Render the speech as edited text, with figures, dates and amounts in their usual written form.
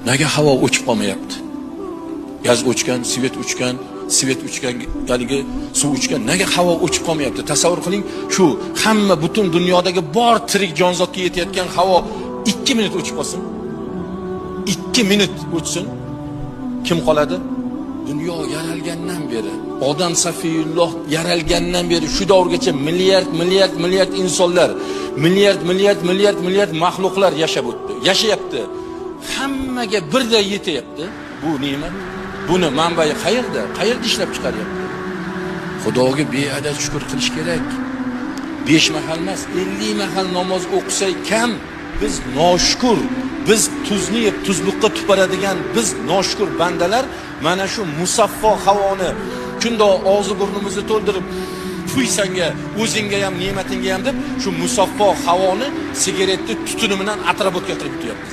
Nega havo o'chib qolmayapti? Gaz o'chgan, svet o'chgan, haligi suv o'chgan. Nega havo o'chib qolmayapti? Tasavvur qiling, shu hamma butun dunyodagi bor tirik jonzotga yetayotgan havo 2 minut o'chib qolsin. 2 minut o'chsin. Kim qoladi? Dunyo yaralgandan beri, odam safiyulloh yaralgandan beri shu davrgacha milliard insonlar, milliard mahluqlar yashab o'tdi, yashayapti. Hammaga birday yetyapti bu ne'mat. Buni manbai qayerda? Qayerda ishlab chiqaryapti? Xudoga beadad shukr qilish kerak. 5 mahal emas, 50 mahal namoz o'qisak kam. Biz noshukur, biz tuzni yeb tuzliqqa tuparadigan biz noshukur bandalar mana shu musaffo havoni shundoq og'zi burnimizni to'ldirib fuysanga, o'zingga ham, ne'matingga ham deb shu musaffo havoni sigaretni tutuni bilan atrofga qilib o'tyapmiz.